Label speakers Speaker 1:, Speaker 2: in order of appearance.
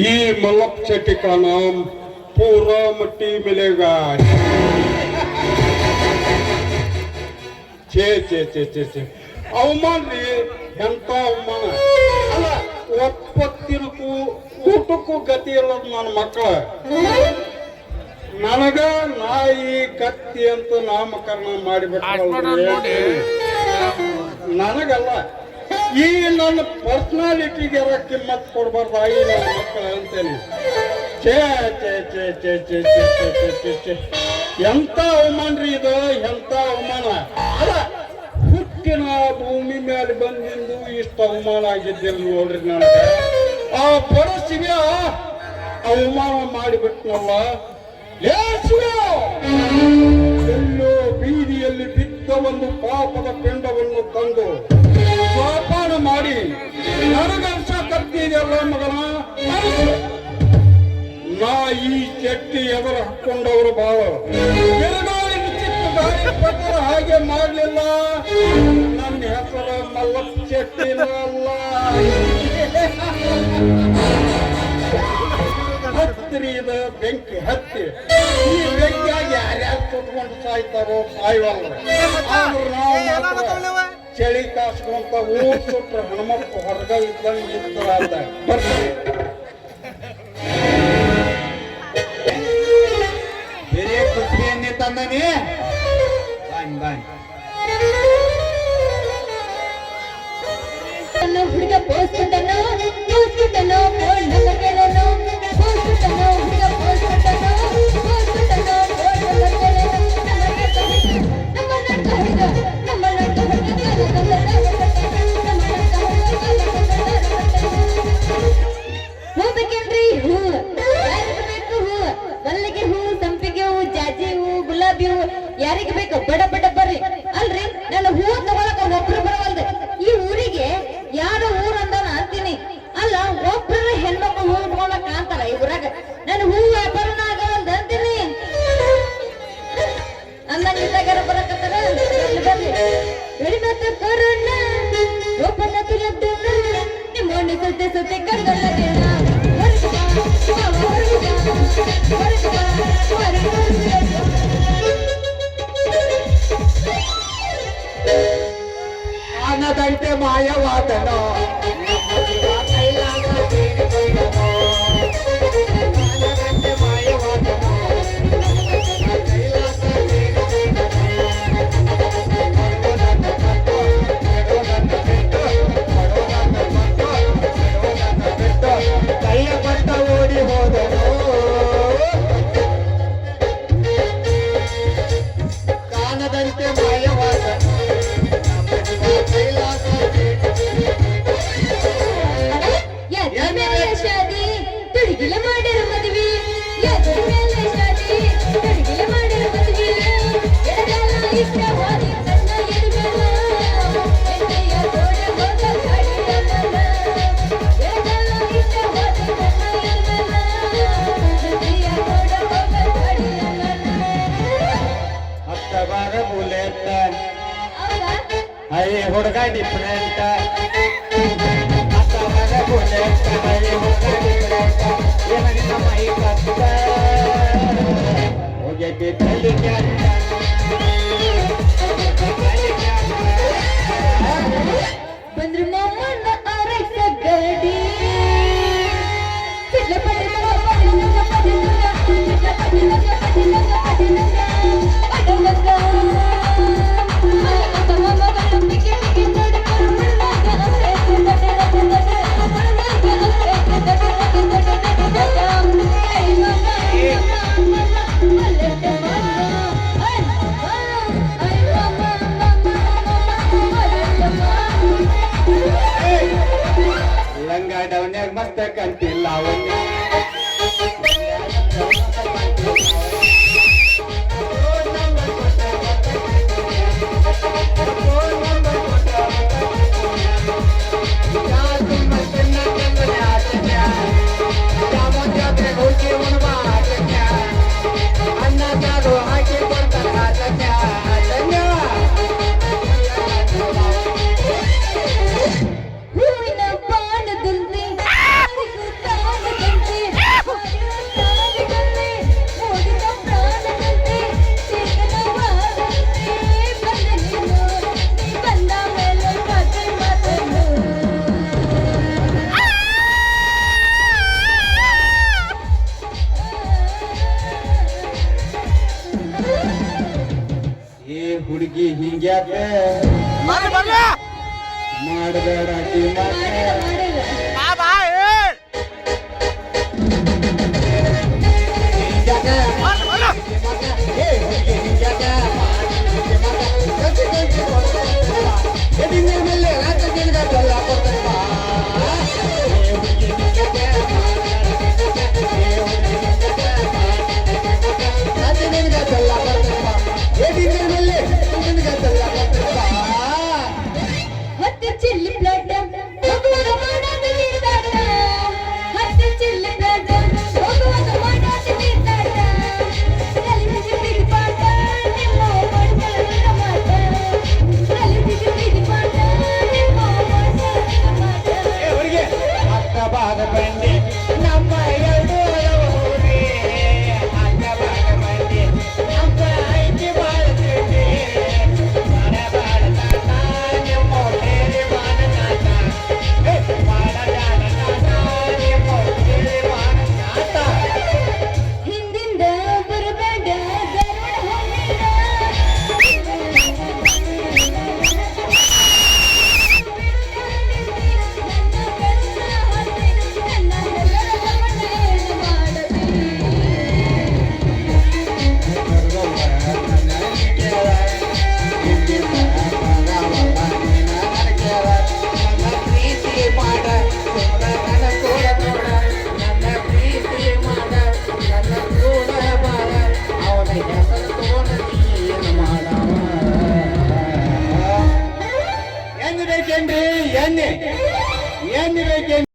Speaker 1: ये मलक चट्टी का नाम पूरा मट्टी मिलेगा। ಛೇ ಛೇ ಛೇ ಛೇ ಛೇ ಅವಮಾನ ರೀ, ಎಂತ ಅವಮಾನ ಅಲ್ಲ. ಒಪ್ಪತ್ತಿನಕ್ಕೂ ಊಟಕ್ಕೂ ಗತಿ ಇಲ್ಲದ ನನ್ನ ಮಕ್ಕಳ ನನಗ ನಾಯಿ ಕತ್ತಿ ಅಂತ ನಾಮಕರಣ ಮಾಡಿಬಿಟ್ಟ. ನನಗಲ್ಲ, ಈ ನನ್ನ ಪರ್ಸನಾಲಿಟಿಗೆ ಕಿಮ್ಮತ್ ಕೊಡ್ಬಾರ್ದಾಗಿ ನನ್ನ ಮಕ್ಕಳ ಅಂತೇಳಿ. ಛೇ ಛೇ ಛೇ ಛೇ ಛೇ ಛೇ ಛೇ ಛೇ ಛೇ ಎಂತ ಅವಮಾನ ರೀ ಇದು, ಎಂತ ಅವಮಾನ ಅಲ್ಲ. ಹುಟ್ಟಿನ ಭೂಮಿ ಮೇಲೆ ಬಂದಿಂದು ಇಷ್ಟು ಅವಮಾನ ಆಗಿದ್ದಿಲ್ಲ ನೋಡ್ರಿ ನನಗೆ. ಆ ಬಡಸಿಗೆ ಅವಮಾನ ಮಾಡಿಬಿಟ್ನಲ್ಲ. ಎಲ್ಲೋ ಬೀದಿಯಲ್ಲಿ ಬಿದ್ದ ಒಂದು ಪಾಪದ ಪಿಂಡವನ್ನು ತಂದು ಜೋಪಾನ ಮಾಡಿ ನನಗಂಶ ಕತ್ತಿದೆಯಲ್ಲ ಮಗನ. ನಾ ಈ ಚಟ್ಟಿ ಎದುರು ಹಾಕೊಂಡವರು ಬಾಳ ಬಿರುಗಾಳಿ ಚಿಕ್ಕ ಗಾಳಿ ಪತ್ರ ಹಾಗೆ ಮಾಡಲಿಲ್ಲ. ನನ್ನ ಹೆಸರು ಮಲ್ಲಪ್ಪ ಚಟ್ಟಿನೂ ಅಲ್ಲ. ಹತ್ತಿರಿ ಇದು ಬೆಂಕಿ ಹತ್ತಿ. ಈ ಬೆಂಕಿಯಾಗಿ ಯಾರ್ಯಾರು ಸುಟ್ಕೊಂಡು ಸಾಯ್ತಾರೋ ಸಾಯವಲ್ಲ. ಆದ್ರೂ ನಾವು ಚಳಿ ಕಾಸ್ಕೊಂತ ಊರ್ ಸುಟ್ರೆ ಹನುಮಪ್ಪ ಹೊರಗ ಇದ್ದಂಗೆ ಇರ್ತದ. ಬರ್ತಾರೆ ಬೇರೆ ಖುಷಿಯನ್ನೇ ತಂದನಿ. ಬಾಯ್ ಬಾಯ್
Speaker 2: ಹುಡುಗ ಪೋಸ್ಬಿಟ್ಟನು ಪೋಸ್ಬಿಟ್ಟನು ಫೋನ್ ನಂಬರ್ ಕೇಳನು ಪೋಸ್ಬಿಟ್ಟನು ಹುಡುಗ ಪೋಸ್ಬಿಟ್ಟನು ಪೋಸ್ಬಿಟ್ಟನು ಫೋನ್ ನಂಬರ್ ಕೇಳನು. ನಮ್ಮ ನಡ್ಕ ಹುಡುಗ ನಮ್ಮ ನಡ್ಕ ಹುಡುಗ ಹೋಗ್ಬೇಕೇನ್ರಿ? ಹೂ ಯಾರಿಗೆ ಬೇಕು? ಹೂ ಮಲ್ಲಿಗೆ ಹೂ, ಸಂಪಿಗೆ ಹೂ, ಜಾಜಿ ಹೂ, ಗುಲಾಬಿ ಹೂ ಯಾರಿಗೆ ಬೇಕು? ಬಡ ಬಡ ಬರ್ರಿ. ಅಲ್ರಿ ನನ್ನ ಹೂ ತಗೊಳಕ ಒಬ್ರು ಬರವಲ್ರಿ. ಈ ಊರಿಗೆ ಯಾರು ಊರ್ ಅಂದಾನ ಅಂತೀನಿ. ಅಲ್ಲ ಒಬ್ರ ಹೆಣ್ಮಕ್ಳು ಹೂ ತಗೊಳಕ ಅಂತಾರ ಈ ಊರಾಗ. ನಾನು ಹೂ ವ್ಯಾಪಾರನ ಆಗವಲ್ದ ಅಂತೀನಿ. ಅಂದಂಗಿದ್ದಾಗಾರ ಬರಕತ್ತಾರ. ಬರ್ಲಿ ಬೆಳಿಮತ್ತ ಕರೋಣ ಒಬ್ಬನ ತುಲದ್ದನ ನಿಮ್ಮೋಣಿ ಸತೆ ಸತೆ ಕರ್ಗಲ್ಲದೇನ.
Speaker 1: ಆನದಂತೆ ಮಾಯವಾದನೋ ಓಡಿ ಹೋದನು. ಕಾಣದಂತೆ ಮಾಯವಾದನು
Speaker 2: ಶಾದಿ ತುಡುಗಿಲ ಮಾಡಿರೋ ಮದುವೆ. ಯಾದ್ರ ಮೇಲೆ ಶಾದಿ ತುಡುಗಿಲ ಮಾಡಿರೋ ಮದುವೆ. ಎಡಗಾಲ ಇಷ್ಟವಾದಿ ನನ್ನ ಎಡಗಾಲ ಎಣ್ಣೆಯ ತೋಡ ಹೋದ ಗಾಡಿ ನಮ್ಮನ. ಎಡಗಾಲ ಇಷ್ಟವಾದಿ ನನ್ನ ಎಡಗಾಲ ಎಣ್ಣೆಯ ತೋಡ ಹೋದ ಗಾಡಿ ನಮ್ಮನ.
Speaker 1: ಹತ್ತ ಬಾರ ಬುಲೆಟ್
Speaker 2: ಹೌದಾ?
Speaker 1: ಅಯ್ಯ ಹುಡುಗ ಡಿಫ್ರೆಂಟ್.
Speaker 2: ಬಂದ್ರು ನಮ್ಮನ್ನ ಆರೈಸ ಗಡಿ. ಚಿಟ್ಲಪಟ್ಟಿ ಮಗ ಪಡಿಲಂಗ ಪಡಿಲಂಗ ಚಿಟ್ಲಪಟ್ಟಿಲಂಗ ಪಡಿಲಂಗ ಪಡಿಲಂಗ ಪಡಿಲಂಗ ಮಗ ಮಗ ಟಿಕಿ ಟಿಕಿ ತಡಿ ಮಣ್ಣಾಗ ಅಸೆ ತಡಿ ತಡಿ ಮಣ್ಣಾಗ ಅಸೆ ತಡಿ ತಡಿ ತಡಿ ತಡಿ ಐ ಮಗ
Speaker 1: ಲಂಗಾಡವನ್ಯಾಗ ಮಸ್ತ ಕಂತಿಲ್ಲ ಅವನ್ನೇ.
Speaker 2: ಹೂವಿನ ಬಾಣದಲ್ಲಿ
Speaker 1: ಯಾಕೆ ಮಾಡಬೇಡ ಕಿಮ್ಮಕ್ಕೆ
Speaker 2: ಹತ್ತು ಚಿಲ್ಲಿ ಪ್ಲೇಟ್ ಹೋಗುವಾಗ ಮಾಡೋದು ನಿರ್ಧಾರ ಹತ್ತು ಚಿಲ್ಲಿ ಪ್ಲೇಟ್ ಹೋಗುವಾಗ ಮಾಡೋದು ನಿರ್ಧಾರ ಕಲಿಸಿದ ಪ್ರೀತಿ ಪಾಠ ನಿಮ್ಮ ಮಾಡ್ಕೊಳ್ಳೋದಿಲ್ಲ ಮಾತ ಕಲಿಸಿದ ಪ್ರೀತಿ ಪಾಠ ನಿಮ್ಮ ಮಾಡ್ಕೊಳ್ಳೋದಿಲ್ಲ ಮಾತ
Speaker 1: ಅಕ್ಕ ಬಾಗ ಬಂದೆ ನಮ್ಮ ಎರಡು ಊರೇ ಅಕ್ಕ ಬಾಗ ಬಂದೆ ನಮ್ಮ ಐತಿ ಬಾಳ್ತಿದ್ದೆ ಬಾಳ ಬಾಳ ತಾತ ನಿಮ್ಮ ಹೇಳಿ ಬಾಳ ತಾತ ಬಾಳ ಜಾಣ ತಾತ ನಿಮ್ಮ ಹೇಳಿ ಬಾಳ ತಾತ
Speaker 2: ಹಿಂದಿಂದ ಬರಬೇಡ ಗರುಡ ಹೊಂದಿರ
Speaker 1: ಎಣ್ಣೆ ಬೇಕೇನ್ರಿ ಎಣ್ಣೆ ಬೇಕೇನ್ರಿ